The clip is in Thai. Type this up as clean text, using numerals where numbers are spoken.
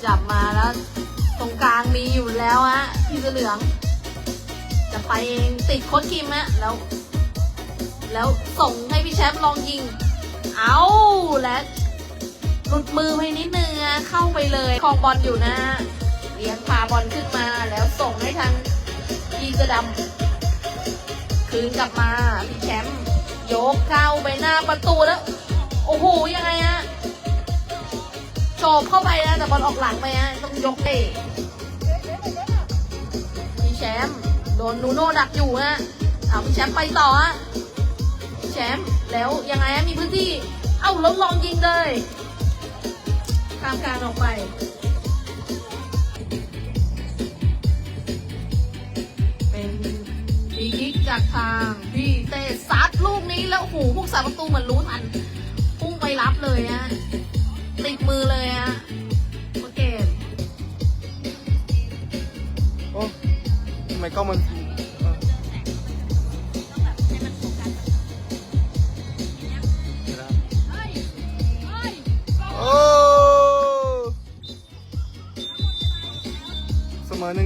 จับมาแล้วตรงกลางมีอยู่แล้วฮะพี่เสื้อเหลืองจะไปเองติดโค้ชคิมฮะแล้วส่งให้พี่แชมป์ลองยิงเอาและหลุดมือไปนิดนึงเข้าไปเลยครองบอลอยู่นะเลี้ยงพาบอลขึ้นมาแล้วส่งให้ทางพี่เสื้อดำคืนกลับมาพี่แชมป์ยกเข้าไปหน้าประตูแล้วโอ้โหยังไงฮะโฉบเข้าไปนะแต่บอลออกหลังไปฮะต้องยกเตะพี่แชมป์โดนนูโน่ดักอยู่ฮะเอาพี่แชมป์ไปต่อฮะพี่แชมป์แล้วยังไงฮะมีพื้นที่เอ้าแล้วลองยิงเลยข้ามการออกไปเป็นอียิกจากทางพี่เต้ซัดลูกนี้แล้วโอ้โหพวกสาประตูเหมือนรู้ทันพุ่งไปรับเลยฮะติดมือเลยฮะโอเค โอ้ทำไมกล้องมันโอ้เสมอ1-1